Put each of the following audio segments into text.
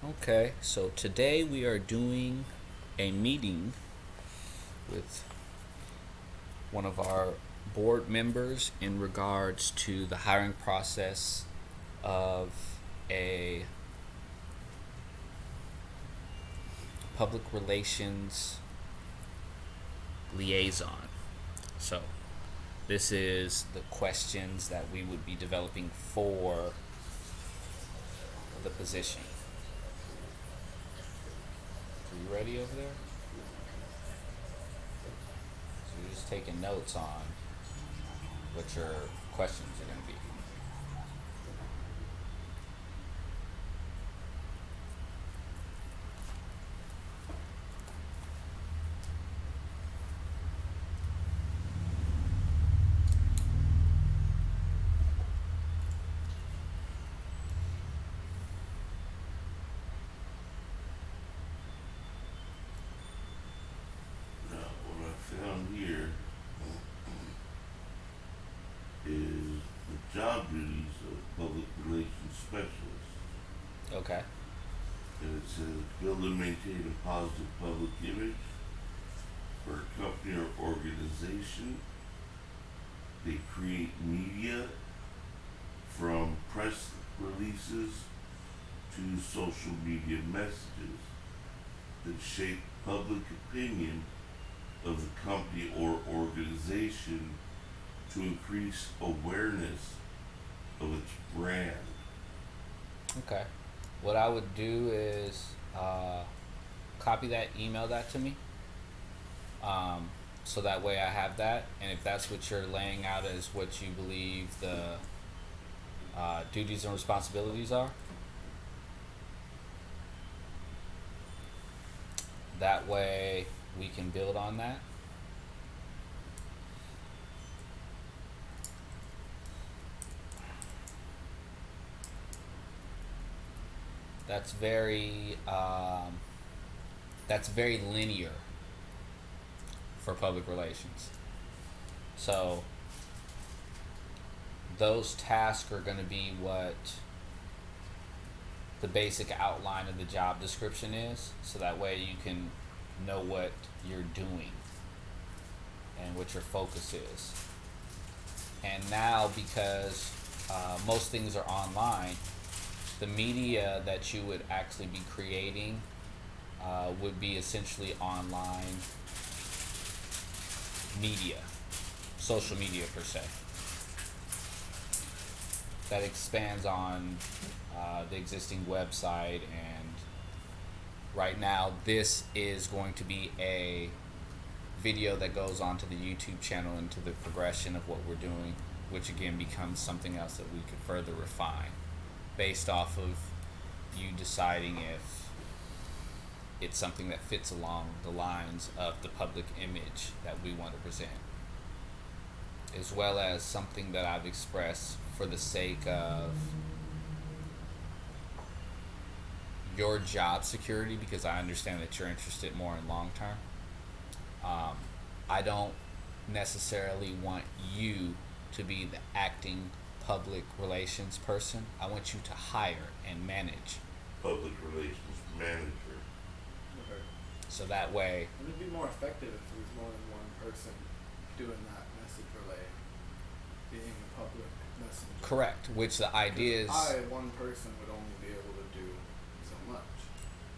Okay, so today we are doing a meeting with one of our board members in regards to the hiring process of a public relations liaison. So, this is the questions that we would be developing for the position. Are you ready over there? So you're just taking notes on what your questions are going to be. Now, what I found here is the job duties of public relations specialist. Okay. And it says build and maintain a positive public image for a company or organization. They create media from press releases to social media messages that shape public opinion of the company or organization to increase awareness of its brand. Okay. What I would do is copy that, email that to me. So that way I have that. And if that's what you're laying out as what you believe the duties and responsibilities are, that way we can build on that. That's very linear for public relations. So those tasks are going to be what the basic outline of the job description is, so that way you can know what you're doing and what your focus is. And now, because most things are online, the media that you would actually be creating would be essentially online media, social media per se. That expands on the existing website, and right now this is going to be a video that goes onto the YouTube channel into the progression of what we're doing, which again becomes something else that we could further refine based off of you deciding if it's something that fits along the lines of the public image that we want to present, as well as something that I've expressed for the sake of your job security, because I understand that you're interested more in long term. I don't necessarily want you to be the acting public relations person. I want you to hire and manage. Public relations manager. Okay. So that way, Would it be more effective if there was more than one person doing that message relay, being a public messenger? correct, which the idea is, One person, would only be able to do so much.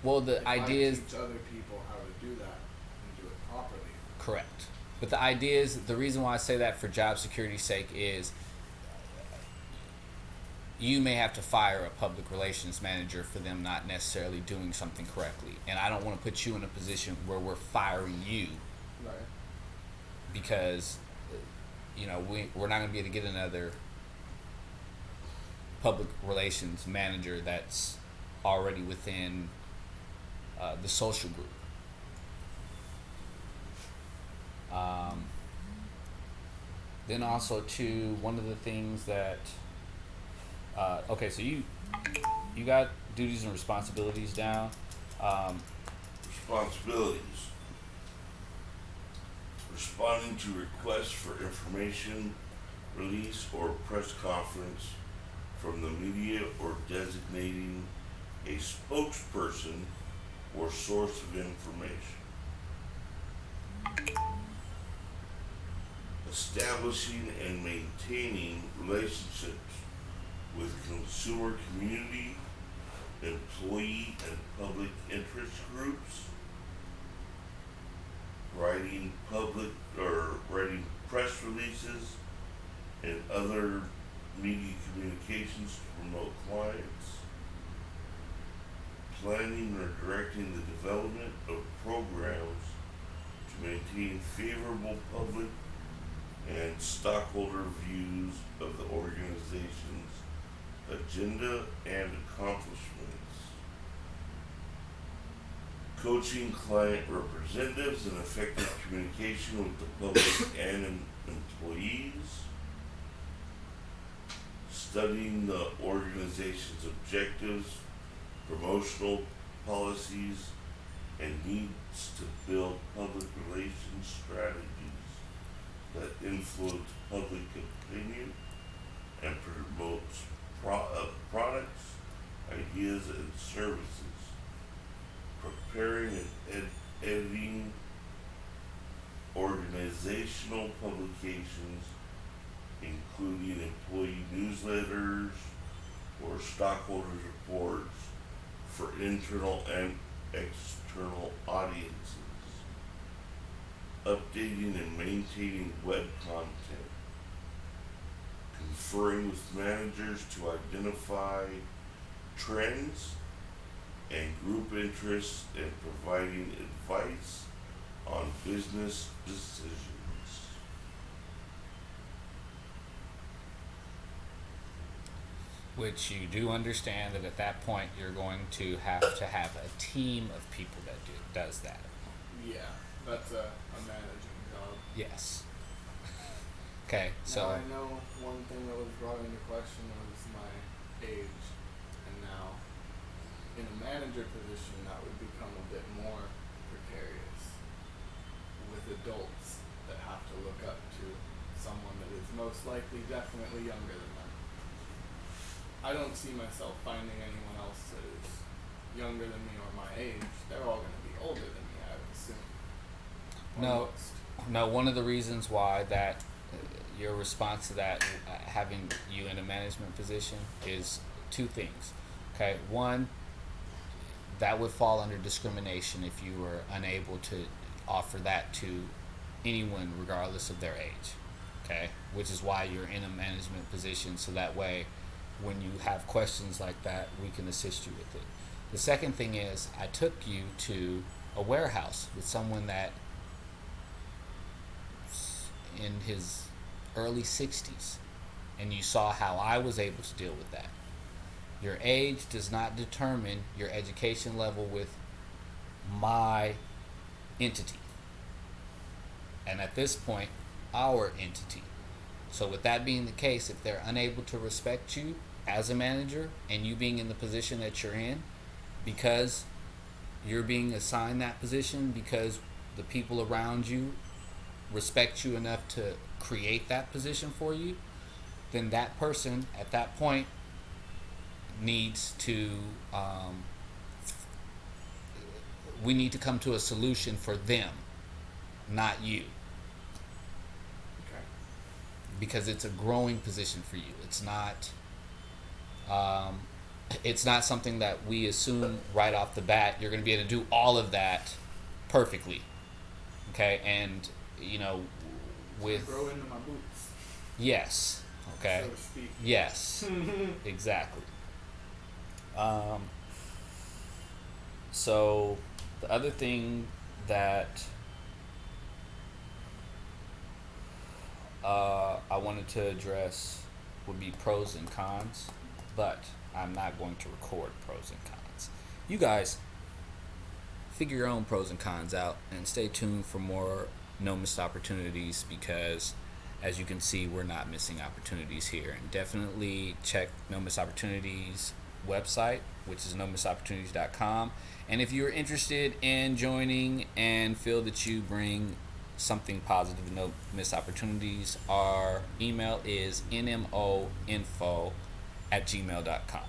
well, the If idea I is, teach other people how to do that and do it properly. correct. But the idea is, the reason why I say that for job security's sake is you may have to fire a public relations manager for them not necessarily doing something correctly. And I don't want to put you in a position where we're firing you Right. because, we're not going to be able to get another public relations manager that's already within the social group. Then also too, one of the things that okay, so you got duties and responsibilities down. Responsibilities. Responding to requests for information, release, or press conference from the media, or designating a spokesperson or source of information. Establishing and maintaining relationships with consumer community, employee and public interest groups, writing press releases and other media communications to promote clients, planning or directing the development of programs to maintain favorable public and stockholder views of the organization's agenda and accomplishments, coaching client representatives in effective communication with the public and employees, studying the organization's objectives, promotional policies, and needs to build public relations strategies that influence public opinion and promotes products, ideas, and services, preparing and editing organizational publications, including employee newsletters or stockholders reports for internal and external audiences, updating and maintaining web content, conferring with managers to identify trends and group interests, and providing advice on business decisions. Which you do understand that at that point you're going to have a team of people that does that. Yeah, that's a managing job. Yes. Okay, so Now, I know one thing that was brought into question was my age, and now in a manager position that would become a bit more precarious with adults that have to look up to someone that is most likely definitely younger than them. I don't see myself finding anyone else that is younger than me or my age. They're all going to be older than me, I would assume. No, one of the reasons why that your response to that, having you in a management position, is two things. Okay, one, that would fall under discrimination if you were unable to offer that to anyone regardless of their age. Okay, which is why you're in a management position, so that way when you have questions like that, we can assist you with it. The second thing is, I took you to a warehouse with someone that in his early 60s, and you saw how I was able to deal with that. Your age does not determine your education level with my entity, and at this point, our entity. So with that being the case, if they're unable to respect you as a manager, and you being in the position that you're in, because you're being assigned that position because the people around you respect you enough to create that position for you, then that person at that point needs to we need to come to a solution for them, not you. Okay. Because it's a growing position for you. It's not something that we assume right off the bat you're going to be able to do all of that perfectly. Okay, and with grow into my boots. Yes. Okay. So to speak. Yes. Exactly. So the other thing that I wanted to address would be pros and cons, but I'm not going to record pros and cons. You guys figure your own pros and cons out, and stay tuned for more No Missed Opportunities, because as you can see, we're not missing opportunities here. And definitely check No Missed Opportunities website, which is nomissedopportunities.com. And if you're interested in joining and feel that you bring something positive to No Missed Opportunities, our email is NMOinfo@gmail.com.